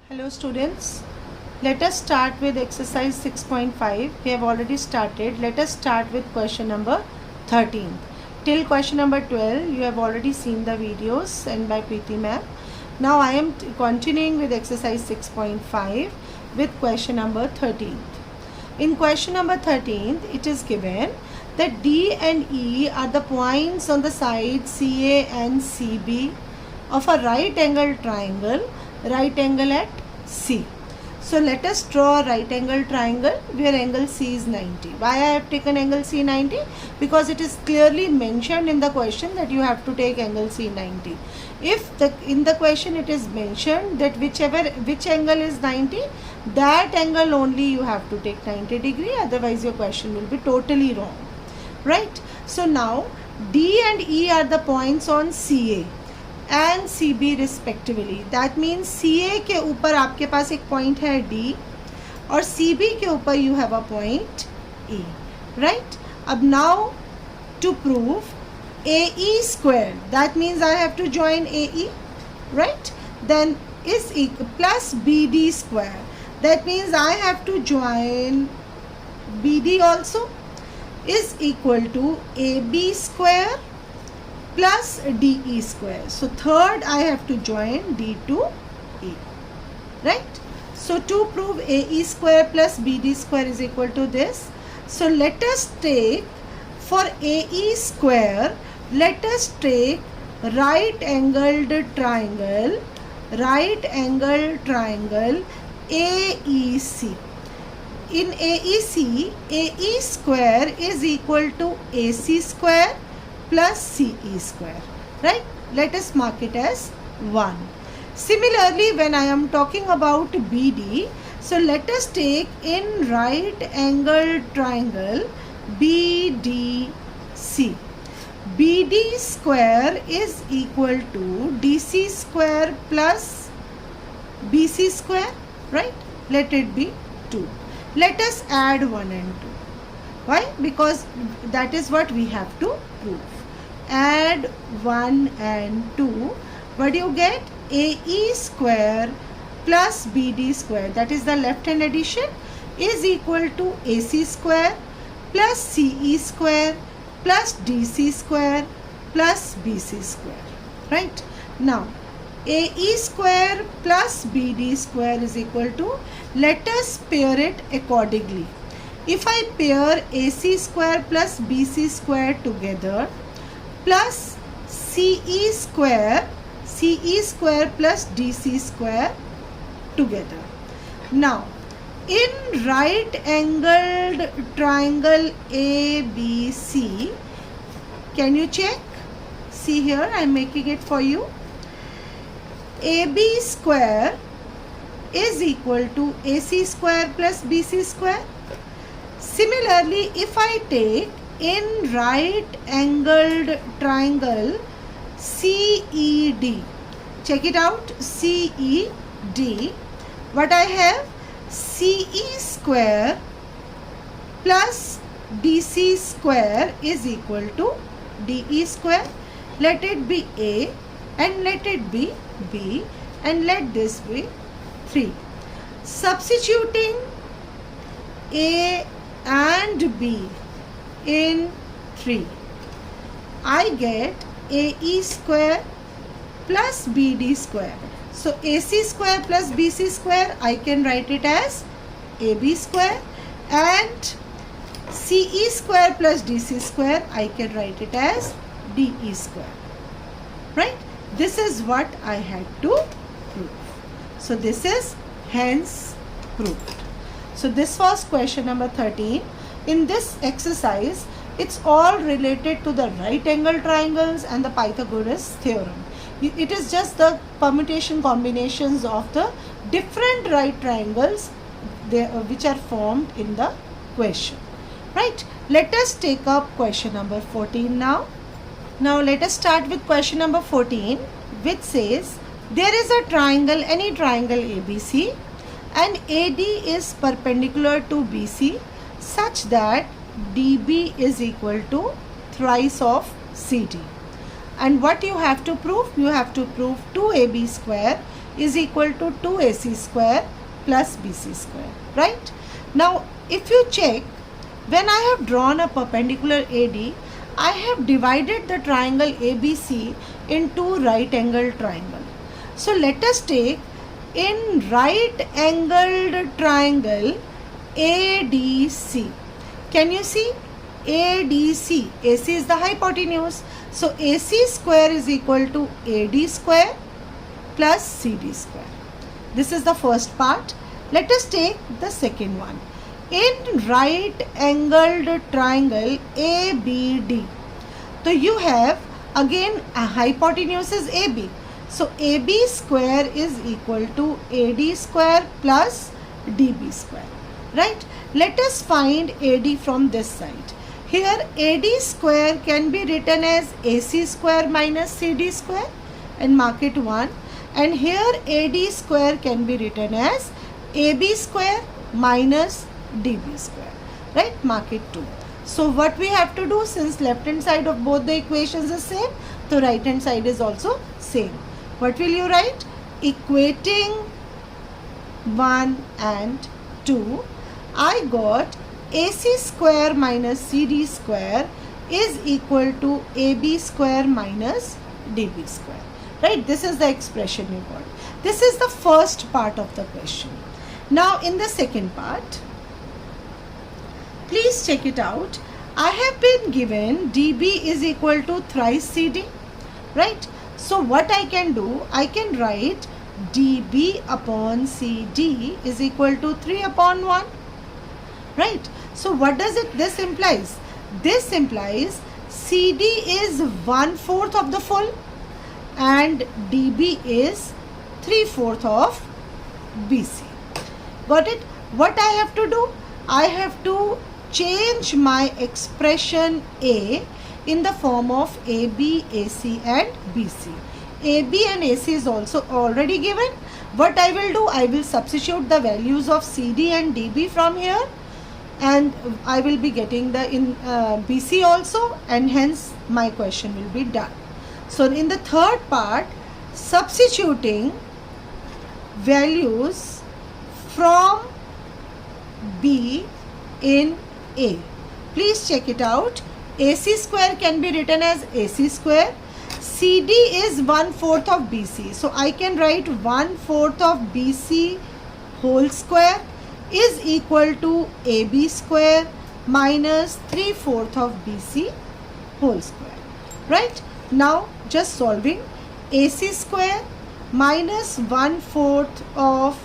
Hello students, let us start with exercise 6.5. We have already started. Let us start with question number 13. Till question number 12 you have already seen the videos sent by Preeti ma'am. Now I am continuing with exercise 6.5 with question number 13. In question number 13 it is given that D and E are the points on the side CA and CB of a right angle triangle at C. So let us draw a right angle triangle where angle C is 90. Why I have taken angle C 90? Because it is clearly mentioned in the question that you have to take angle C 90. If in the question it is mentioned that which angle is 90, that angle only you have to take 90 degree, otherwise your question will be totally wrong. Right? So now D and E are the points on CA and CB respectively. That means CA के ऊपर आपके पास एक point है D और CB के ऊपर you have a point E. Right? अब now to prove AE square, that means I have to join AE, right? Then is equal plus BD square. That means I have to join BD also, is equal to AB square plus DE square. So third I have to join D to E, right? So to prove AE square plus BD square is equal to this, so let us take for AE square, let us take right angled triangle AEC. In AEC, AE square is equal to AC square plus CE square, right? Let us mark it as 1. Similarly, when I am talking about BD, so let us take in right angled triangle BDC. BD square is equal to DC square plus BC square, right? Let it be 2. Let us add 1 and 2. Why? Because that is what we have to prove. Add 1 and 2. What do you get? AE square plus BD square, that is the left hand addition, is equal to AC square plus CE square plus DC square plus BC square. Right? Now, AE square plus BD square is equal to, let us pair it accordingly. If I pair AC square plus BC square together plus CE square plus DC square together. Now, in right angled triangle ABC, can you check? See here, I am making it for you. AB square is equal to AC square plus BC square. Similarly, if I take in right angled triangle CED, check it out, CED, what I have? CE square plus DC square is equal to DE square. Let it be A and let it be B and let this be 3. Substituting A and B in 3, I get AE square plus BD square. So AC square plus BC square, I can write it as AB square, and CE square plus DC square, I can write it as DE square. Right? This is what I had to prove. So this is hence proved. So this was question number 13. In this exercise, it's all related to the right angle triangles and the Pythagoras theorem. It is just the permutation combinations of the different right triangles which are formed in the question. Right? Let us take up question number 14 now. Now let us start with question number 14, which says there is a triangle, any triangle ABC, and AD is perpendicular to BC such that DB is equal to thrice of CD. And what you have to prove? You have to prove 2AB square is equal to 2AC square plus BC square, right? Now, if you check, when I have drawn a perpendicular AD, I have divided the triangle ABC into right angled triangle. So let us take in right angled triangle ADC. Can you see? ADC. AC is the hypotenuse. So AC square is equal to AD square plus CD square. This is the first part. Let us take the second one. In right angled triangle ABD. So you have again a hypotenuse is AB. So AB square is equal to AD square plus DB square. Right? Let us find AD from this side. Here AD square can be written as AC square minus CD square and mark it 1. And here AD square can be written as AB square minus DB square. Right? Mark it 2. So what we have to do, since left hand side of both the equations is same, the right hand side is also same. What will you write? Equating 1 and 2, I got AC square minus CD square is equal to AB square minus DB square. Right? This is the expression you got. This is the first part of the question. Now in the second part, please check it out. I have been given DB is equal to thrice CD. Right? So what I can do, I can write DB upon CD is equal to 3 upon 1. Right? So what does this implies? This implies CD is 1/4 of the full and DB is 3/4 of BC. Got it? What I have to do? I have to change my expression A in the form of AB, AC and BC. AB and AC is also already given. What I will do? I will substitute the values of CD and DB from here, and I will be getting the BC also, and hence my question will be done. So in the third part, substituting values from B in A. Please check it out. AC square can be written as AC square. CD is 1/4 of BC. So I can write 1/4 of BC whole square is equal to AB square minus 3/4 of BC whole square. Right? Now just solving. AC square minus 1/4 of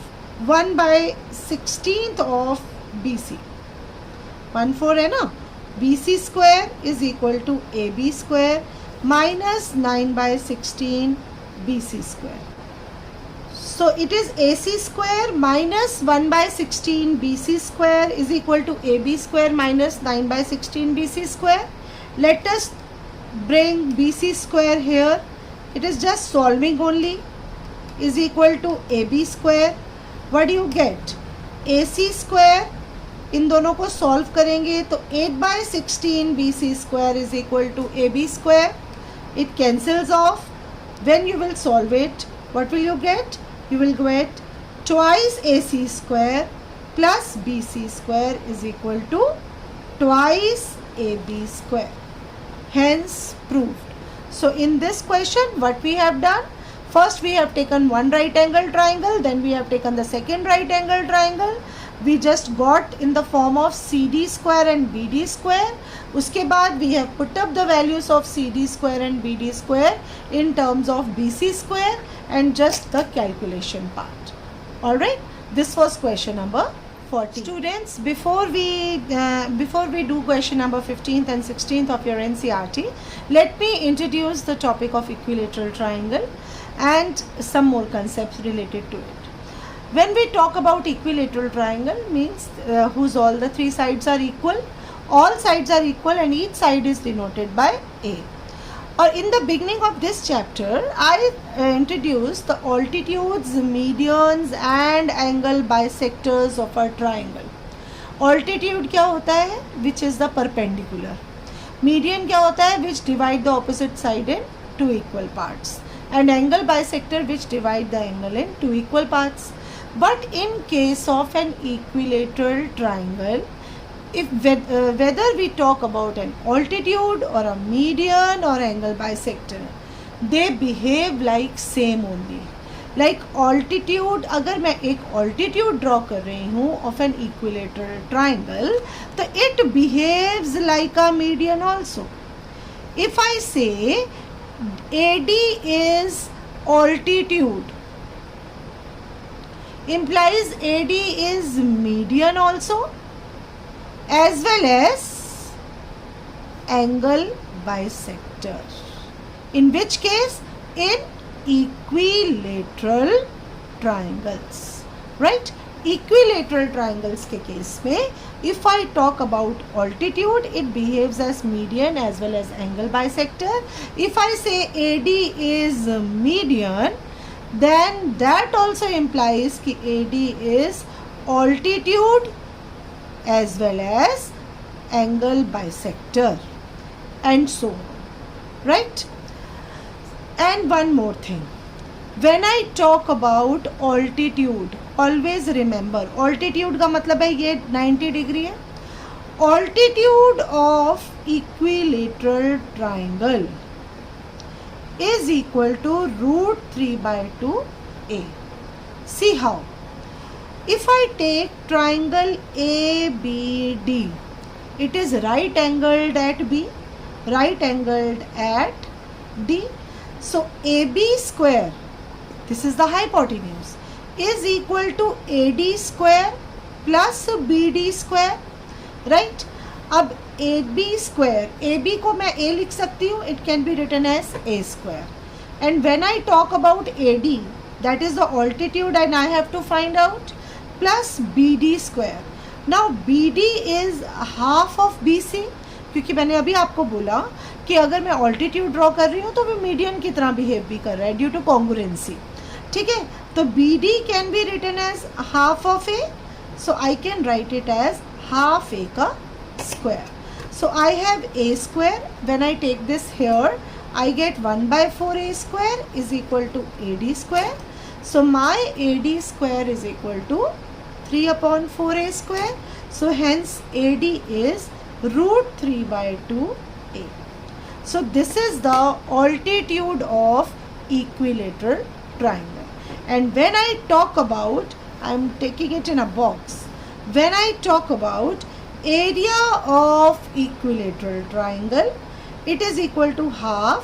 1/16 of BC. 1/4 है ना? BC square is equal to AB square minus 9/16 BC square. So it is AC square minus 1/16 BC square is equal to AB square minus 9/16 BC square. Let us bring BC square here. It is just solving only. Is equal to AB square. What do you get? AC square. इन दोनों को solve करेंगे तो 8/16 BC square is equal to AB square. It cancels off. When you will solve it, what will you get? You will get twice AC square plus BC square is equal to twice AB square. Hence proved. So in this question, what we have done? First we have taken one right angle triangle, then we have taken the second right angle triangle. We just got in the form of CD square and BD square. उसके बाद we have put up the values of CD square and BD square in terms of BC square and just the calculation part. Alright, this was question number 40. Students, before we do question number 15th and 16th of your NCERT, let me introduce the topic of equilateral triangle and some more concepts related to it. When we talk about equilateral triangle, means whose all the three sides are equal, all sides are equal and each side is denoted by A. Or in the beginning of this chapter, I introduced the altitudes, medians and angle bisectors of a triangle. Altitude क्या होता है? Which is the perpendicular. Median क्या होता है? Which divide the opposite side in two equal parts. and angle bisector which divide the angle in two equal parts. But in case of an equilateral triangle, whether we talk about an altitude or a median or angle bisector, they behave like same only. Like altitude, अगर मैं एक altitude draw कर रही हूँ of an equilateral triangle, तो it behaves like a median also. If I say AD is altitude, implies AD is median also, as well as angle bisector. In which case? In equilateral triangles, right? Equilateral triangles के case में, if I talk about altitude, it behaves as median as well as angle bisector. If I say AD is median, then that also implies कि AD is altitude as well as angle bisector, and so on, right? And one more thing, when I talk about altitude, always remember altitude का मतलब है ये 90 degree है. Altitude of equilateral triangle is equal to √3/2a. See how? If I take triangle ABD, it is right angled at B, right angled at D. So AB square, this is the hypotenuse, is equal to AD square plus BD square, right? अब AB square, AB को मैं A लिख सकती हूँ, it can be written as A square. And when I talk about AD, that is the altitude and I have to find out, plus BD square. Now BD is half of BC, क्योंकि मैंने अभी आपको बोला कि अगर मैं altitude draw कर रही हूँ तो वो मीडियन की तरह बिहेव भी कर रहा है ड्यू टू कॉन्ग्रुएंसी. ठीक है, तो B D can be written as half of a, so I can write it as half a का square. So I have a square, when I take this here I get 1/4 a square is equal to AD square. So my AD square is equal to 3/4 a square. So hence AD is √3/2a. So this is the altitude of equilateral triangle. And when I talk about, I am taking it in a box. When I talk about area of equilateral triangle, it is equal to half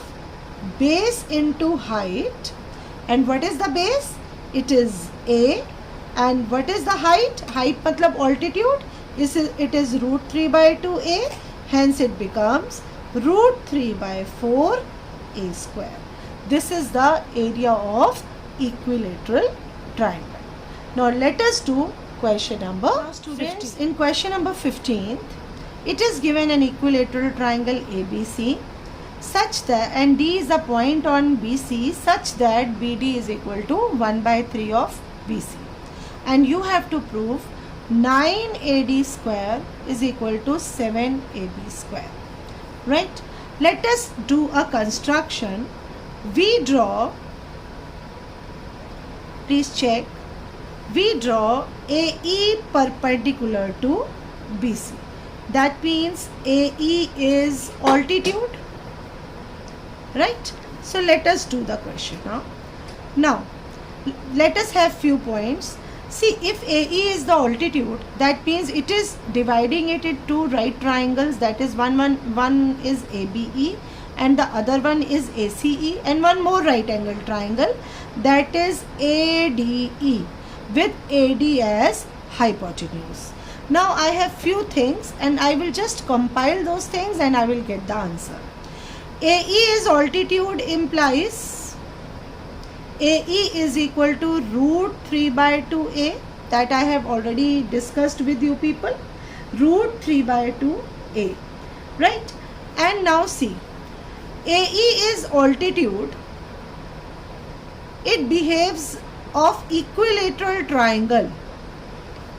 base into height. And what is the base? It is A. And what is the height? Height matlab altitude. It is √3/2a. Hence it becomes √3/4 a square. This is the area of equilateral triangle. Now let us do question number 15. In question number 15, it is given an equilateral triangle ABC such that, and D is the point on BC such that BD is equal to 1/3 of BC. And you have to prove 9AD square is equal to 7AB square. Right? Let us do a construction. We draw, please check, we draw AE perpendicular to BC. That means AE is altitude, right? So let us do the question now. Now let us have few points. See, if AE is the altitude, that means it is dividing it into two right triangles. That is one is ABE and the other one is ACE, and one more right angle triangle, that is ADE with AD as hypotenuse. Now I have few things and I will just compile those things and I will get the answer. AE is altitude implies AE is equal to √3/2a, that I have already discussed with you people, √3/2a, right? And now see, AE is altitude, it behaves of equilateral triangle,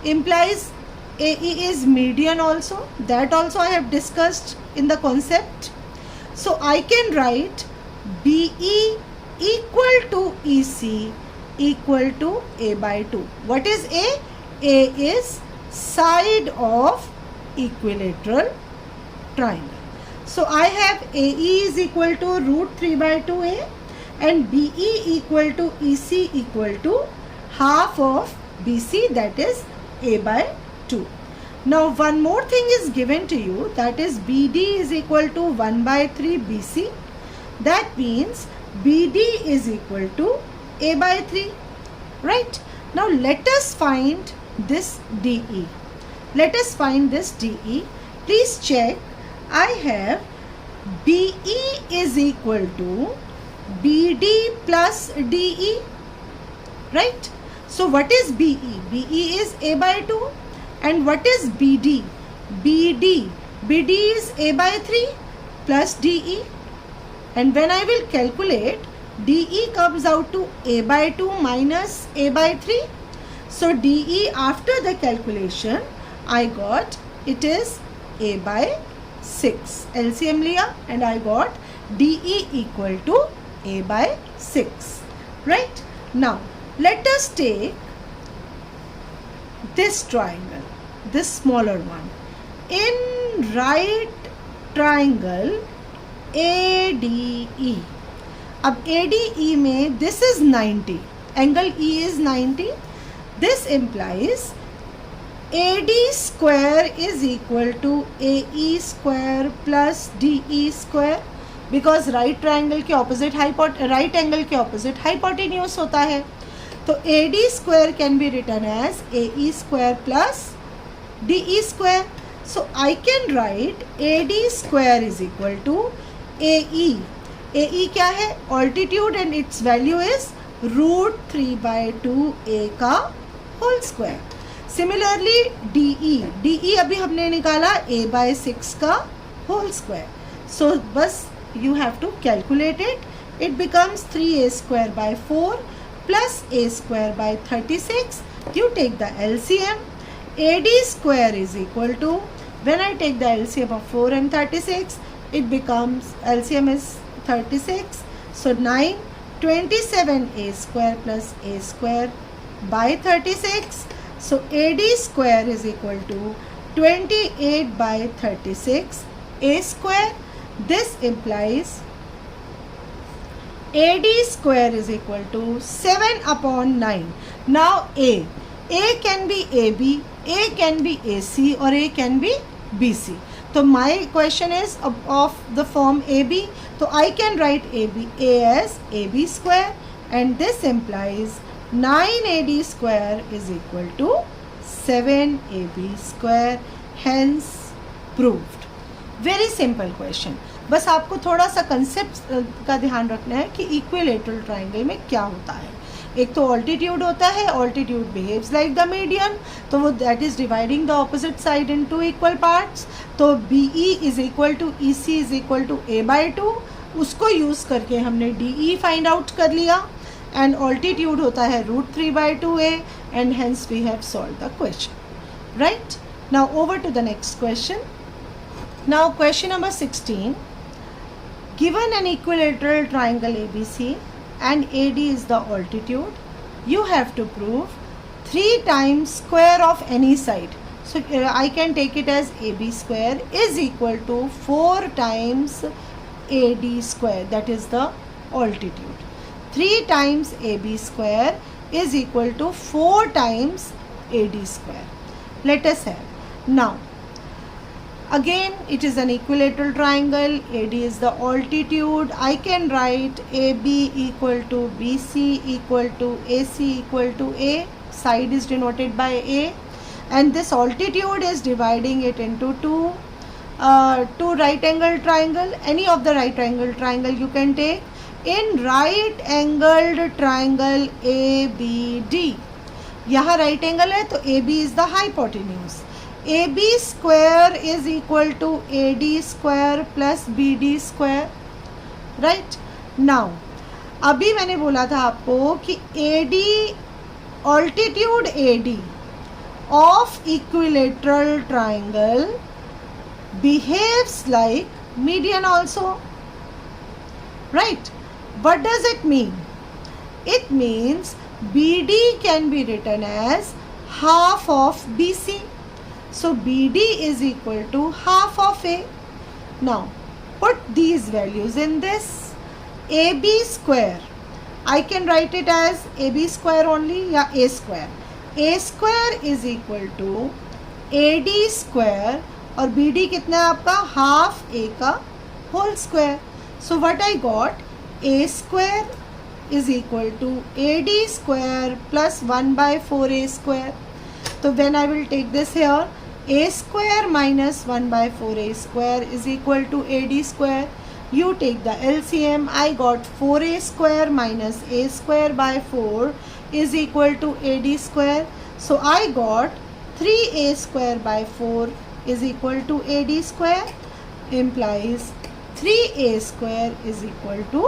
implies AE is median also, that also I have discussed in the concept. So I can write BE equal to EC equal to A by 2. What is A? A is side of equilateral triangle. So I have AE is equal to root 3 by 2A and BE equal to EC equal to half of BC, that is A by 2. Now one more thing is given to you, that is BD is equal to 1 by 3 BC. That means BD is equal to A by 3. Right? Now let us find this DE. Let us find this DE. Please check. I have BE is equal to BD plus DE. Right? So what is BE? BE is A by 2. And what is BD? BD is A by 3 plus DE. And when I will calculate, DE comes out to A by 2 minus A by 3. So DE after the calculation, I got it is A by 6. LCM liya and I got DE equal to A by 6. Right? Now, let us take this triangle, this smaller one. In right triangle ADE. अब ADE में this is 90. Angle E is 90. This implies AD square is equal to AE square plus DE square. Because right triangle के opposite right angle के opposite hypotenuse होता है. तो AD square can be written as AE square plus DE square. So I can write AD square is equal to AE. AE क्या है? Altitude and its value is root 3 by 2A का whole square. Similarly DE. DE अभी हमने निकाला A by 6 का whole square. So बस you have to calculate it. It becomes 3A square by 4 plus A square by 36. You take the LCM. AD square is equal to, when I take the LCM of 4 and 36, it becomes, LCM is 36. So 9, 27A square plus A square by 36. So AD square is equal to 28 by 36 A square. This implies AD square is equal to 7 upon 9. Now A can be AB, A can be AC or A can be BC. So my question is of the form AB. So I can write A as AB square, and this implies 9AD square is equal to 7AB square. Hence proved. Very simple question. बस आपको थोड़ा सा concept का ध्यान रखना है कि equilateral triangle में क्या होता है. एक तो ऑल्टीट्यूड होता है, altitude behaves like the median, तो वो that is dividing the opposite side in two equal parts. तो BE is equal to EC is equal to A by 2. उसको यूज़ करके हमने DE फाइंड आउट कर लिया. एंड ऑल्टीट्यूड होता है root 3 by 2A, and hence we have solve the question. Right? Now over to the next question. Now question number 16. Given an equilateral triangle ABC and AD is the altitude, you have to prove 3 times square of any side. So I can take it as AB square is equal to 4 times AD square, that is the altitude. 3 times AB square is equal to 4 times AD square. Let us have. Now again it is an equilateral triangle. AD is the altitude. I can write AB equal to BC equal to AC equal to A. Side is denoted by A, and this altitude is dividing it into two right angle triangle. Any of the right angle triangle you can take. In right angled triangle ABD, यहाँ right angle है तो AB is the hypotenuse. AB square is equal to AD square plus BD square. Right? Now अभी मैंने बोला था आपको कि AD altitude AD of equilateral triangle behaves like median also. Right? What does it mean? It means BD can be written as half of BC. So BD is equal to half of A. Now put these values in this. AB square, I can write it as AB square only, या A square. A square is equal to AD square और BD कितना है आपका? Half A का whole square. So what I got? A square is equal to AD square plus 1 by 4A square. So when I will take this here, A square minus 1 by 4A square is equal to AD square. You take the LCM. I got 4A square minus A square by 4 is equal to AD square. So I got 3A square by 4 is equal to AD square, implies 3A square is equal to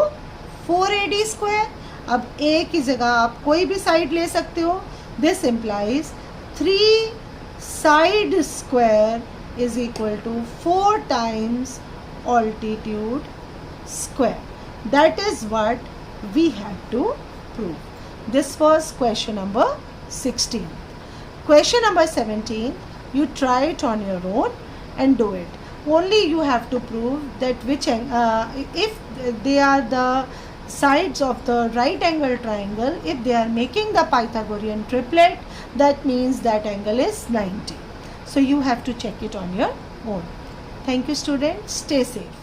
4AD square. अब A की जगह आप कोई भी side ले सकते हो. This implies 3 side square is equal to 4 times altitude square. That is what we had to prove. This was question number 16. Question number 17, you try it on your own and do it. Only you have to prove that if they are the sides of the right angle triangle, if they are making the Pythagorean triplet, that means that angle is 90. So you have to check it on your own. Thank you, students. Stay safe.